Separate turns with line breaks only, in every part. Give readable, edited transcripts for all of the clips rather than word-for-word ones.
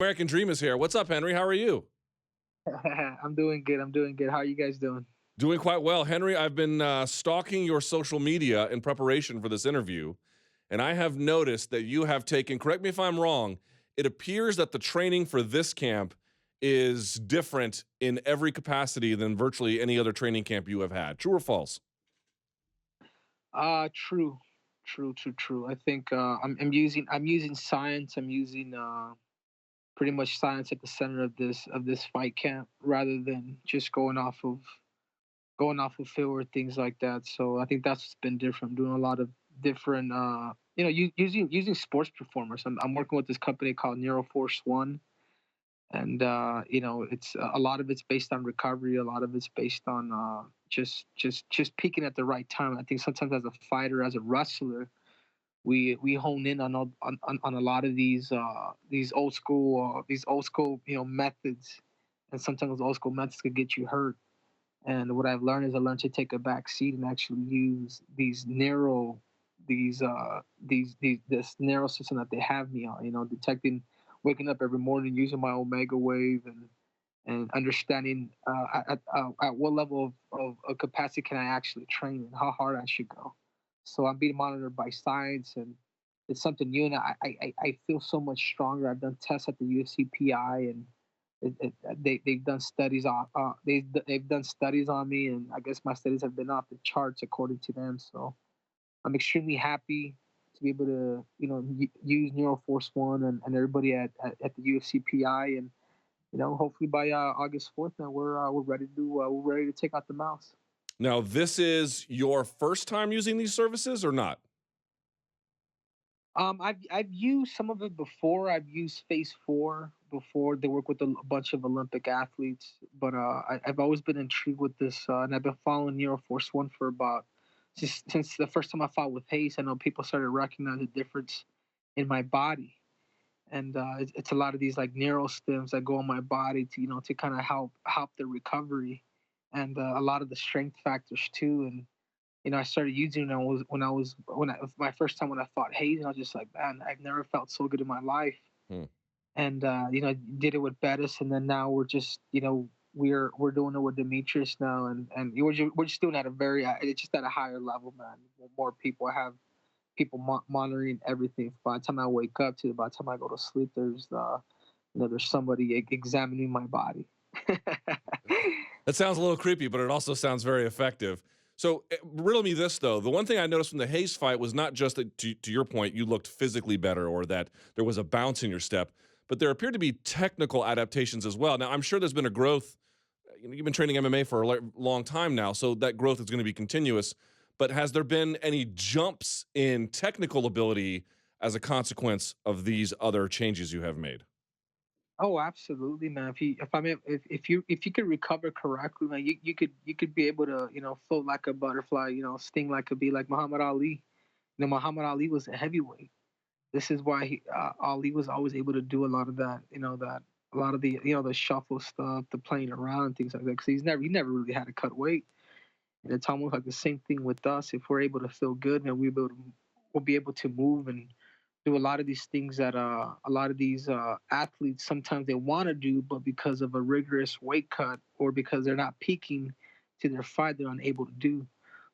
American Dream is here. What's up, Henry? How are you?
I'm doing good. I'm doing good. How are you guys doing?
Doing quite well. Henry, I've been stalking your social media in preparation for this interview, and I have noticed that you have taken, correct me if I'm wrong, it appears that the training for this camp is different in every capacity than virtually any other training camp you have had. True or false?
True, true. I think I'm using science. I'm using pretty much science at the center of this fight camp, rather than just going off of feel or things like that. So I think that's what's been different. I'm doing a lot of different using sports performers. I'm working with this company called Neuroforce One, and it's a lot of it's based on recovery, a lot of it's based on just peaking at the right time. I think sometimes as a fighter, as a wrestler, we hone in on a lot of these old school methods, and sometimes those old school methods could get you hurt. And what I've learned is I learned to take a back seat and actually use this narrow system that they have me on. Detecting, waking up every morning, using my omega wave, and understanding at what level of capacity can I actually train and how hard I should go. So I'm being monitored by science, and it's something new, and I feel so much stronger. I've done tests at the UFC PI, and they've done studies on they've done studies on me, and I guess my studies have been off the charts according to them. So I'm extremely happy to be able to use Neuroforce One, and everybody at the UFC PI, and hopefully by August 4th, man, we're ready to we're ready to take out the mouse.
Now, this is your first time using these services or not?
I've used some of it before. I've used Phase Four before. They work with a bunch of Olympic athletes, but I've always been intrigued with this, and I've been following Neuroforce One for about since the first time I fought with Hayes. I know people started recognizing the difference in my body, and it's a lot of these like neural stims that go in my body to to kind of help the recovery, and a lot of the strength factors too. And I started using it when I my first time when I fought Hayes, and I was just like, man, I've never felt so good in my life.
Hmm.
And did it with Bettis, and then now we're just we're doing it with Demetrius now, and we're just doing it at a very it's just at a higher level, man. More people have people monitoring everything. By the time I wake up to by the time I go to sleep, there's somebody examining my body.
That sounds a little creepy, but it also sounds very effective. So, riddle me this though: the one thing I noticed from the Hayes fight was not just that, to your point, you looked physically better or that there was a bounce in your step, but there appeared to be technical adaptations as well. Now, I'm sure there's been a growth. You've been training MMA for a long time now, so that growth is going to be continuous. But has there been any jumps in technical ability as a consequence of these other changes you have made?
Oh, absolutely, man. If you could recover correctly, man, you could be able to float like a butterfly, sting like a bee, like Muhammad Ali. Muhammad Ali was a heavyweight. This is why Ali was always able to do a lot of that. That a lot of the the shuffle stuff, the playing around and things like that. Because he never really had to cut weight. And it's almost like the same thing with us. If we're able to feel good, man, we'll be able to move and do a lot of these things that a lot of these athletes sometimes they want to do, but because of a rigorous weight cut or because they're not peaking to their fight, they're unable to do.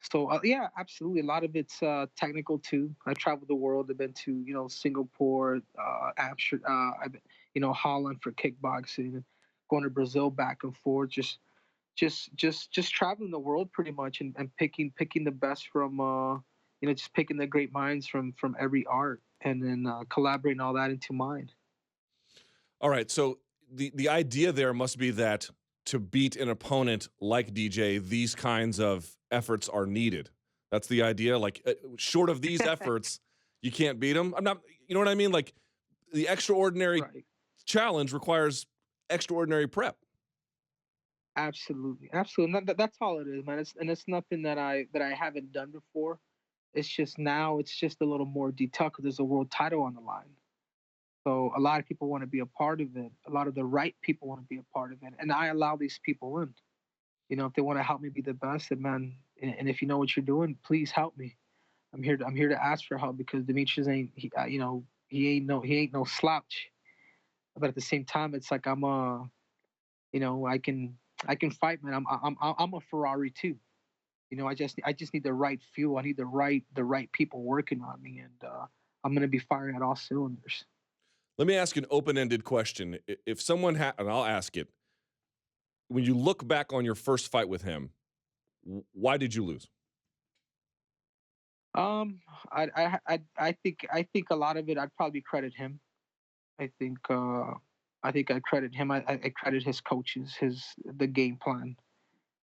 So yeah, absolutely. A lot of it's technical too. I traveled the world. I've been to Singapore, I've been, Holland for kickboxing, going to Brazil back and forth. Just traveling the world pretty much, and picking the best from just picking the great minds from every art, and then collaborating all that into mine.
All right. So the idea there must be that to beat an opponent like DJ, these kinds of efforts are needed. That's the idea. Like, short of these efforts, you can't beat them. I'm not. You know what I mean? Like, the extraordinary
Right.
challenge requires extraordinary prep.
Absolutely. That's all it is, man. It's nothing that I haven't done before. It's just now it's just a little more detailed because there's a world title on the line. So a lot of people want to be a part of it. A lot of the right people want to be a part of it, and I allow these people in. If they want to help me be the best, then man, and if you know what you're doing, please help me. I'm here to ask for help because Demetrius ain't he ain't no slouch. but at the same time, it's like I'm a, I can fight, man. I'm a Ferrari too. I just need the right fuel. I need the right people working on me, and I'm gonna be firing at all cylinders.
Let me ask you an open-ended question. If someone had, and I'll ask it, when you look back on your first fight with him, why did you lose?
Um, I think a lot of it I'd probably credit him. I think I credit him. I credit his coaches, the game plan.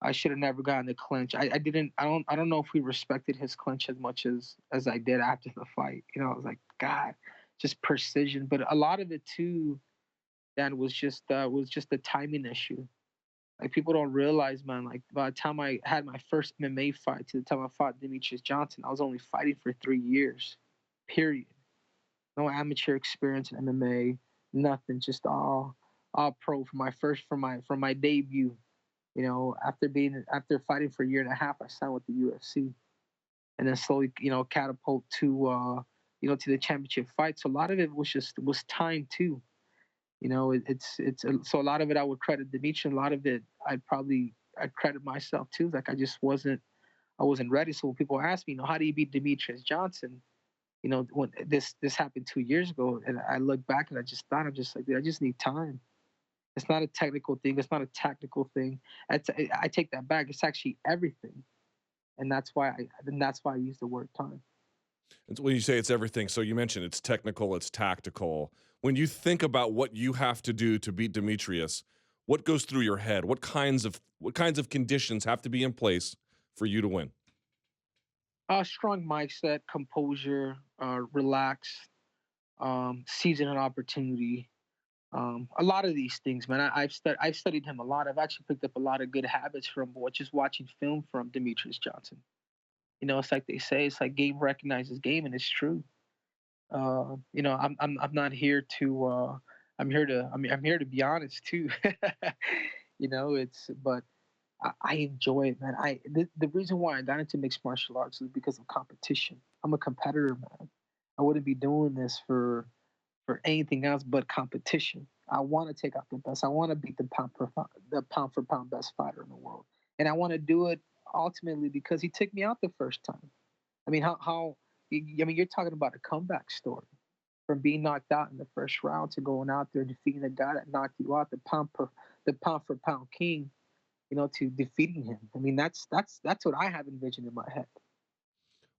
I should have never gotten the clinch. I didn't. I don't know if we respected his clinch as much as I did after the fight. I was like, God, just precision. But a lot of it too, Dan, was just a timing issue. Like people don't realize, man. Like by the time I had my first MMA fight to the time I fought Demetrious Johnson, I was only fighting for 3 years. Period. No amateur experience in MMA. Nothing. Just all pro for my debut. After fighting for a year and a half, I signed with the UFC, and then slowly, catapult to the championship fight. So a lot of it was time too. So a lot of it I would credit Dimitri. A lot of it I'd credit myself too. Like I wasn't ready. So when people ask me, how do you beat Demetrius Johnson? When this happened 2 years ago, and I look back and I'm just like, dude, I just need time. It's not a technical thing. It's not a tactical thing. I take that back. It's actually everything, and that's why I use the word time.
And so when you say it's everything, so you mentioned it's technical, it's tactical. When you think about what you have to do to beat Demetrius, what goes through your head? What kinds of conditions have to be in place for you to win?
Strong mindset, composure, relax, season and opportunity. A lot of these things, man. I've studied him a lot. I've actually picked up a lot of good habits from just watching film from Demetrius Johnson. It's like they say, it's like game recognizes game, and it's true. I'm not here to. I'm here to be honest too. But I enjoy it, man. The reason why I got into mixed martial arts is because of competition. I'm a competitor, man. I wouldn't be doing this for anything else but competition. I want to take out the best. I want to beat the pound for pound best fighter in the world, and I want to do it ultimately because he took me out the first time. I mean, you're talking about a comeback story from being knocked out in the first round to going out there defeating the guy that knocked you out, the pound for pound king, to defeating him. I mean, that's what I have envisioned in my head.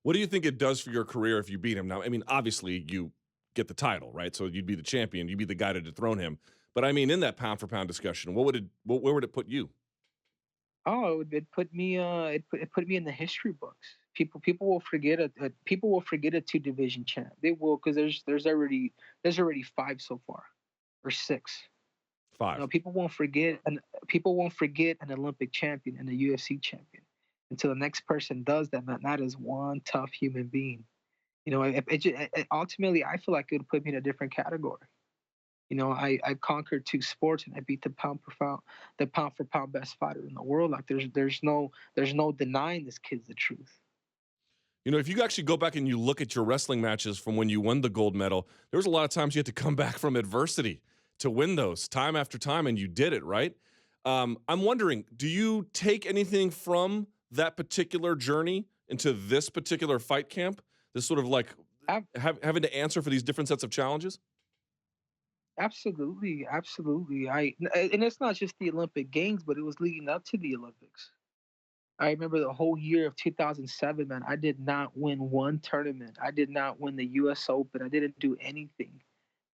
What do you think it does for your career if you beat him? Now, I mean, obviously you get the title, right? So you'd be the champion, you'd be the guy to dethrone him. But I mean, in that pound for pound discussion, where would it put you?
Oh, it put me in the history books. People will forget a two division champ. They will because there's already five so far, or six.
Five.
People won't forget an Olympic champion and a UFC champion until the next person does that. Man, that is one tough human being. Ultimately, I feel like it would put me in a different category. I conquered two sports and I beat the pound for pound best fighter in the world. Like there's no denying this kid's the truth.
If you actually go back and you look at your wrestling matches from when you won the gold medal, there was a lot of times you had to come back from adversity to win those time after time, and you did it, right? I'm wondering, do you take anything from that particular journey into this particular fight camp? This sort of like
Ab-
having to answer for these different sets of challenges?
Absolutely, absolutely. And it's not just the Olympic Games, but it was leading up to the Olympics. I remember the whole year of 2007, man. I did not win one tournament. I did not win the U.S. Open. I didn't do anything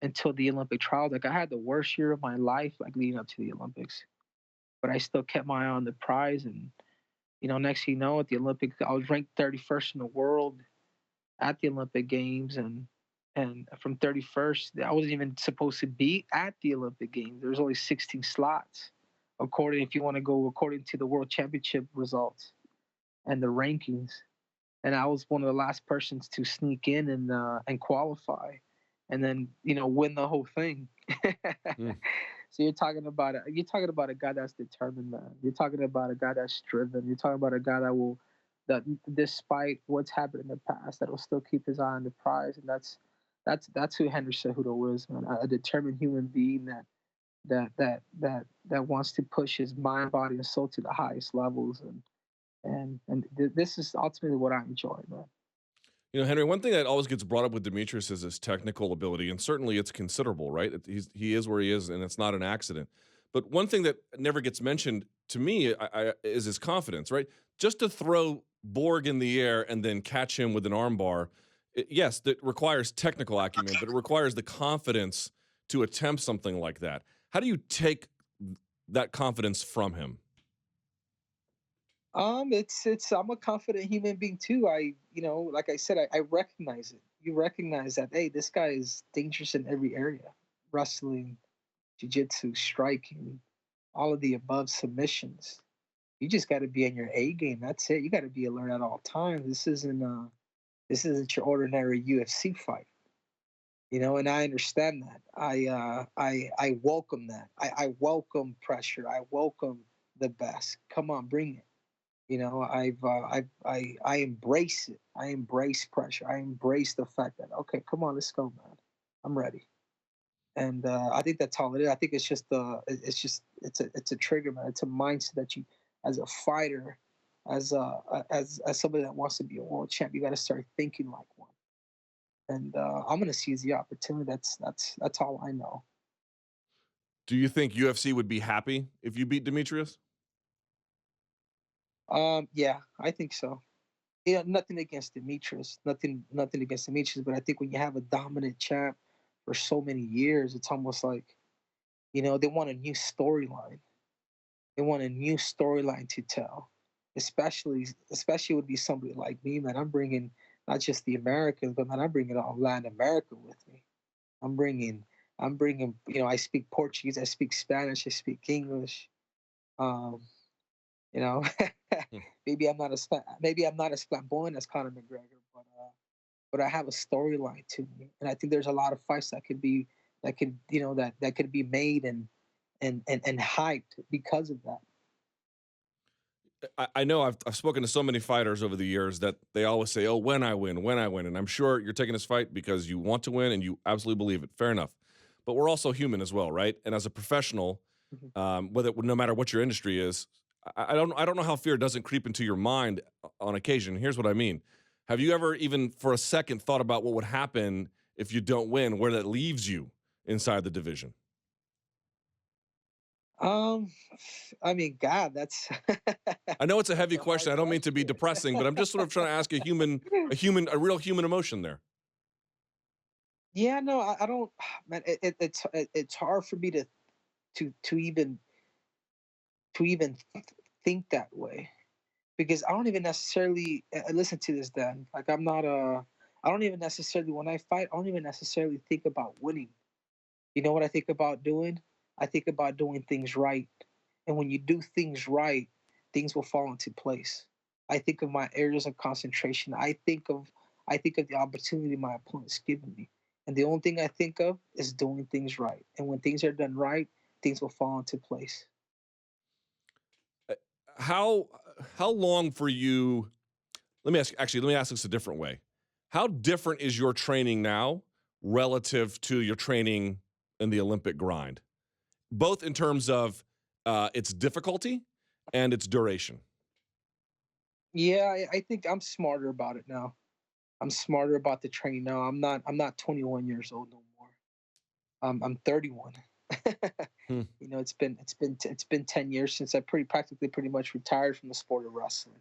until the Olympic trials. Like I had the worst year of my life, like leading up to the Olympics. But I still kept my eye on the prize, and next thing you know, at the Olympics, I was ranked 31st in the world at the Olympic Games, and from 31st, I wasn't even supposed to be at the Olympic Games. There was only 16 slots, according if you want to go according to the World Championship results and the rankings. And I was one of the last persons to sneak in and qualify, and then win the whole thing.
Mm.
So you're talking about a guy that's determined, man. You're talking about a guy that's driven. You're talking about a guy that despite what's happened in the past, that will still keep his eye on the prize, and That's who Henry Cejudo is, man. A determined human being that wants to push his mind, body, and soul to the highest levels, and this is ultimately what I enjoy, man.
You know, Henry, one thing that always gets brought up with Demetrius is his technical ability, and certainly it's considerable, right? He is where he is, and it's not an accident. But one thing that never gets mentioned to me is his confidence, right? Just to throw Borg in the air and then catch him with an armbar, yes, that requires technical acumen, but it requires the confidence to attempt something like that. How do you take that confidence from him?
It's I'm a confident human being too. Like I said, I recognize it. You recognize that, hey, this guy is dangerous in every area: wrestling, jiu-jitsu, striking, all of the above, submissions. You just got to be in your A game. That's it. You got to be alert at all times. This isn't your ordinary UFC fight. And I understand that. I welcome that. I welcome pressure. I welcome the best. Come on, bring it. I embrace it. I embrace pressure. I embrace the fact that, okay, come on, let's go, man. I'm ready. And I think that's all it is. I think it's a trigger, man. It's a mindset that you, as a fighter, as somebody that wants to be a world champ, you got to start thinking like one. And I'm gonna seize the opportunity. That's all I know.
Do you think UFC would be happy if you beat Demetrius?
Yeah, I think so. Nothing against Demetrius, nothing against Demetrius, but I think when you have a dominant champ for so many years, it's almost like they want a new storyline. They want a new storyline to tell, especially would be somebody like me, man. I'm bringing not just the Americans, but man, I'm bringing all Latin America with me. I'm bringing, I'm bringing. I speak Portuguese, I speak Spanish, I speak English. Um, you know,
Hmm.
maybe I'm not as flamboyant as Conor McGregor, but I have a storyline to me, and I think there's a lot of fights that could be made and hyped because of that.
I know I've spoken to so many fighters over the years that they always say, "Oh, when I win," and I'm sure you're taking this fight because you want to win and you absolutely believe it. Fair enough, but we're also human as well, right? And as a professional,
Mhm.
whether no matter what your industry is, I don't know how fear doesn't creep into your mind on occasion. Here's what I mean: have you ever even for a second thought about what would happen if you don't win, where that leaves you inside the division?
Um, I mean, God, that's
I know it's a
that's
heavy
a hard
question. I don't mean to be
question.
depressing, but I'm just sort of trying to ask a real human emotion there.
Yeah, no, I don't, man. It's hard for me to to even to even think that way because I don't even necessarily listen to this. Then, like, I'm not I don't even necessarily when I fight. I don't even necessarily think about winning. You know what I think about doing? I think about doing things right, and when you do things right, things will fall into place. I think of my areas of concentration. I think of the opportunity my opponent's given me, and the only thing I think of is doing things right. And when things are done right, things will fall into place.
Uh, How how long for you? Let me ask this a different way. How different is your training now relative to your training in the Olympic grind, both in terms of its difficulty and its duration?
Yeah, I think I'm smarter about it now. I'm smarter about the training now. I'm not 21 years old no more. I'm 31.
Hmm.
It's been 10 years since I pretty much retired from the sport of wrestling,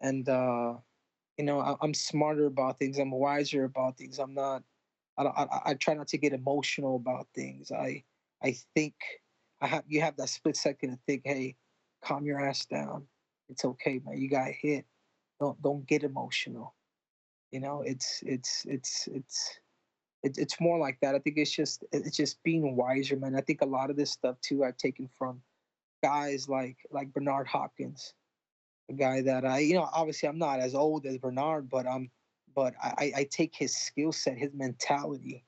and I'm smarter about things. I'm wiser about things. I'm not. I try not to get emotional about things. I think you have that split second to think, hey, calm your ass down. It's okay, man. You got hit. Don't get emotional. It's more like that. I think it's just being wiser, man. I think a lot of this stuff too I've taken from guys like Bernard Hopkins, a guy that obviously I'm not as old as Bernard, but I take his skill set, his mentality,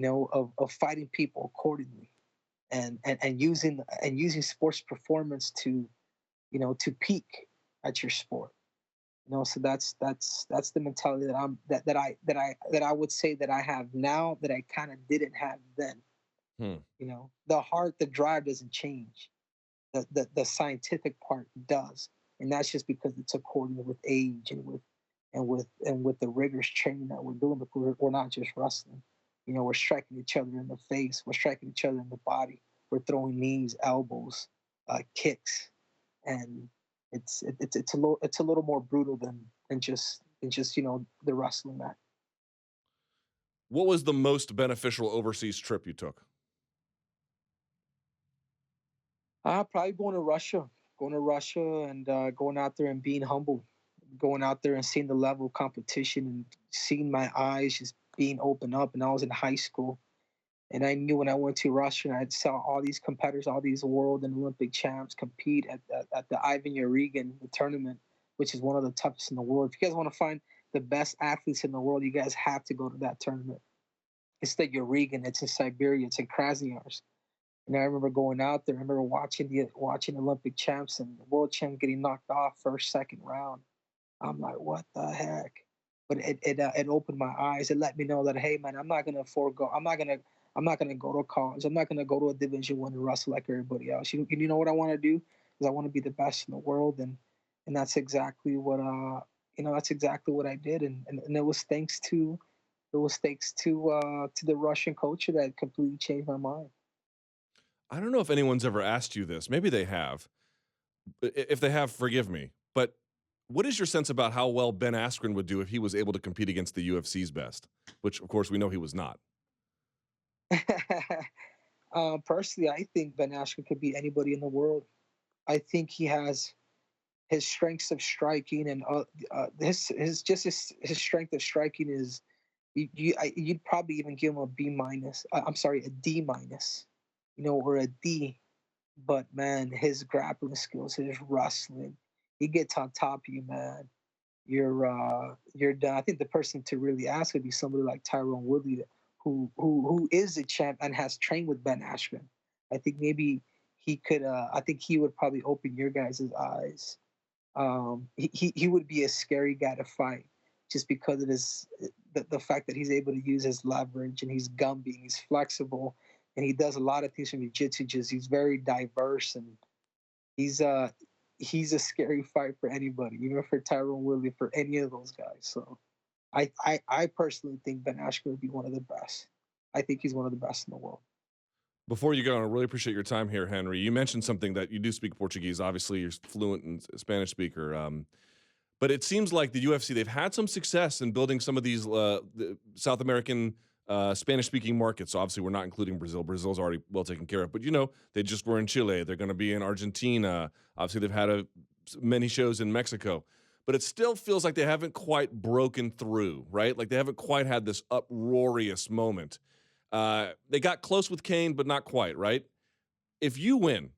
of fighting people accordingly, and using sports performance to peak at your sport. So that's the mentality that I would say that I have now that I kind of didn't have then.
Hmm.
The heart, the drive doesn't change. The scientific part does, and that's just because it's according with age and with the rigorous training that we're doing. Because we're not just wrestling. We're striking each other in the face. We're striking each other in the body. We're throwing knees, elbows, kicks, and it's a little more brutal than just the wrestling match.
What was the most beneficial overseas trip you took?
Probably going to Russia and going out there and being humble, going out there and seeing the level of competition and seeing my eyes just being opened up. And I was in high school, and I knew when I went to Russia, and I saw all these competitors, all these world and Olympic champs compete at the Ivan Urigan the tournament, which is one of the toughest in the world. If you guys want to find the best athletes in the world, you guys have to go to that tournament. It's the Urigan. It's in Siberia. It's in Krasnoyarsk. And I remember going out there. I remember watching Olympic champs and world champs getting knocked off first, second round. I'm like, what the heck? But it opened my eyes. It let me know that, hey man, I'm not gonna forego. I'm not gonna go to college. I'm not gonna go to a Division 1 and wrestle like everybody else. You know what I want to do is I want to be the best in the world, and that's exactly what I did. And it was thanks to the Russian culture that completely changed my mind.
I don't know if anyone's ever asked you this. Maybe they have. If they have, forgive me. But what is your sense about how well Ben Askren would do if he was able to compete against the UFC's best? Which, of course, we know he was not.
Personally, I think Ben Askren could beat anybody in the world. I think he has his strengths of striking and his strength of striking is you'd probably even give him a B minus. I'm sorry, a D minus, or a D. But man, his grappling skills, his wrestling, he gets on top of you, man. You're done. I think the person to really ask would be somebody like Tyrone Woodley, who is a champ and has trained with Ben Askren. I think maybe he could. I think he would probably open your guys' eyes. He would be a scary guy to fight just because of the fact that he's able to use his leverage and he's gumby, he's flexible, and he does a lot of things from jiu-jitsu. Just he's very diverse and he's uh he's a scary fight for anybody, even for Tyrone Woodley, for any of those guys. So I personally think Ben Askren would be one of the best. I think he's one of the best in the world.
Before you go, I really appreciate your time here, Henry. You mentioned something that you do speak Portuguese. Obviously, you're fluent in Spanish speaker. But it seems like the UFC, they've had some success in building some of these the South American Spanish-speaking markets. So obviously, we're not including Brazil. Brazil's already well taken care of. But they just were in Chile. They're going to be in Argentina. Obviously, they've had many shows in Mexico. But it still feels like they haven't quite broken through, right? Like they haven't quite had this uproarious moment. They got close with Kane, but not quite, right? If you win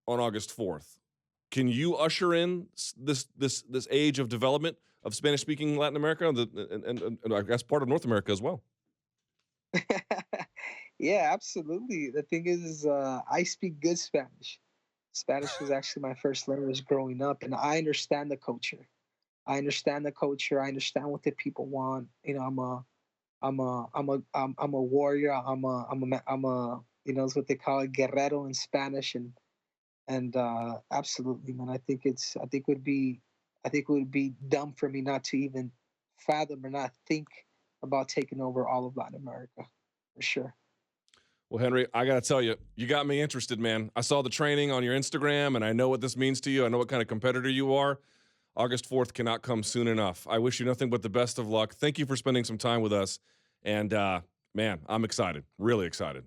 on August 4th, can you usher in this age of development of Spanish speaking Latin America and I guess part of North America as well?
Yeah, absolutely. The thing is, I speak good Spanish. Spanish was actually my first language growing up, and I understand the culture. I understand the culture. I understand what the people want. I'm a warrior. It's what they call it, guerrero in Spanish, and absolutely, man. I think it would be dumb for me not to even fathom or not think about taking over all of Latin America, for sure.
Well, Henry, I got to tell you, you got me interested, man. I saw the training on your Instagram, and I know what this means to you. I know what kind of competitor you are. August 4th cannot come soon enough. I wish you nothing but the best of luck. Thank you for spending some time with us. And, man, I'm excited, really excited.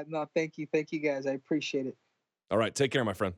No, thank you guys. I appreciate it.
All right, take care, my friend.